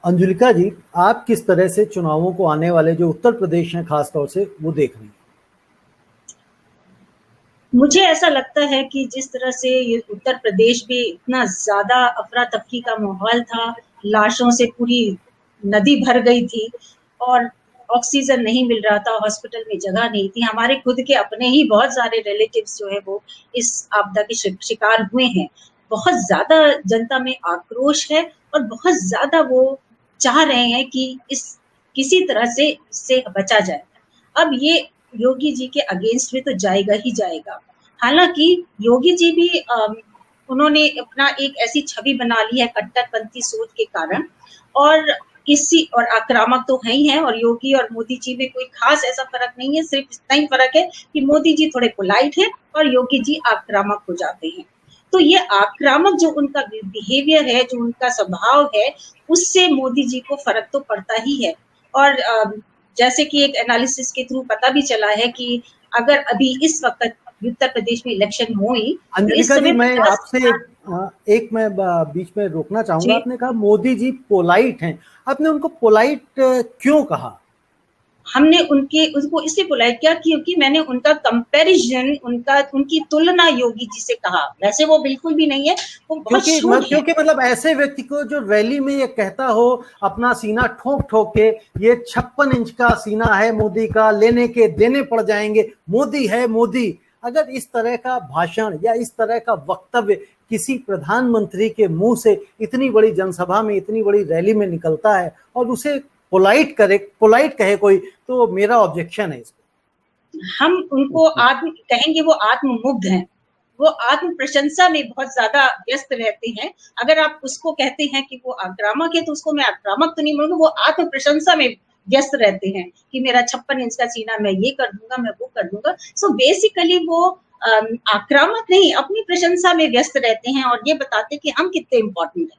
अंजुलिका जी, आप किस तरह से चुनावों को आने वाले जो उत्तर प्रदेश हैं खासतौर से वो देख रही हैं? मुझे ऐसा लगता है कि जिस तरह से ये उत्तर प्रदेश में इतना ज़्यादा अफरा-तफरी का माहौल था, लाशों से पूरी नदी भर गई थी और ऑक्सीजन नहीं मिल रहा था, हॉस्पिटल में जगह नहीं थी। हमारे खुद के अपने ही बहुत सारे रिलेटिव्स जो है वो इस आपदा के शिकार हुए हैं। बहुत ज़्यादा जनता में आक्रोश है और बहुत ज़्यादा वो चाह रहे हैं कि इस किसी तरह से इससे बचा जाए। अब ये योगी जी के अगेंस्ट में तो जाएगा ही जाएगा। हालाँकि योगी जी भी उन्होंने अपना एक ऐसी छवि बना ली है कट्टरपंथी सोच के कारण और किसी और आक्रामक तो है ही है और योगी और मोदी जी में कोई खास ऐसा फ़र्क नहीं है, सिर्फ़ इतना ही फ़र्क है कि मोदी जी थोड़े पोलाइट हैं और योगी जी आक्रामक हो जाते हैं। तो ये आक्रामक जो उनका बिहेवियर है, जो उनका स्वभाव है, उससे मोदी जी को फ़र्क तो पड़ता ही है। और जैसे कि एक एनालिसिस के थ्रू पता भी चला है कि अगर अभी इस वक़्त उत्तर प्रदेश में इलेक्शन हुई, तो इस अंजुलिका जी, समय मैं 50 आपसे एक मैं बीच में रोकना चाहूंगा। जी, आपने कहा मोदी जी पोलाइट हैं, आपने उनको पोलाइट क्यों कहा? हमने उनको इसलिए बुलाया क्या क्योंकि मैंने उनका कंपैरिजन उनकी तुलना योगी जी से कहा। वैसे वो बिल्कुल भी नहीं है, वो बहुत श्रूड है। क्योंकि मतलब ऐसे व्यक्ति को जो रैली में ये कहता हो, अपना सीना ठोक ठोक के, ये 56 इंच का सीना है मोदी का, लेने के देने पड़ जाएंगे, मोदी है मोदी। अगर इस तरह का भाषण या इस तरह का वक्तव्य किसी प्रधानमंत्री के मुंह से इतनी बड़ी जनसभा में, इतनी बड़ी रैली में निकलता है और उसे पोलाइट कहे कोई, तो मेरा ऑब्जेक्शन है इसको। हम उनको कहेंगे वो आत्ममुग्ध हैं। वो आत्म प्रशंसा में बहुत ज्यादा व्यस्त रहते हैं। अगर आप उसको कहते हैं कि वो आक्रामक है तो उसको मैं आक्रामक तो नहीं बोलूंगा, वो आत्म प्रशंसा में व्यस्त रहते हैं कि मेरा 56 इंच का सीना, मैं ये कर दूंगा, मैं वो कर दूंगा। सो बेसिकली वो आक्रामक नहीं, अपनी प्रशंसा में व्यस्त रहते हैं और ये बताते कि हम कितने इंपॉर्टेंट हैं।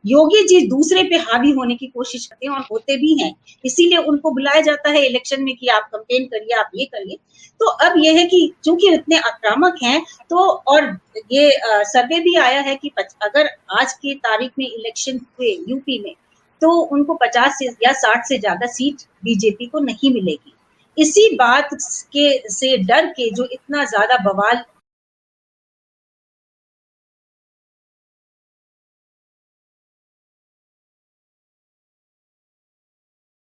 योगी जी दूसरे पे हावी होने की कोशिश करते हैं और होते भी हैं, इसीलिए उनको बुलाया जाता है इलेक्शन में कि आप कंपेन करिए, आप ये करिए। तो अब ये है कि चूंकि इतने आक्रामक हैं, तो और ये सर्वे भी आया है कि अगर आज की तारीख में इलेक्शन हुए यूपी में, तो उनको 50 से या 60 से ज्यादा सीट बीजेपी को नहीं मिलेगी। इसी बात के से डर के जो इतना ज्यादा बवाल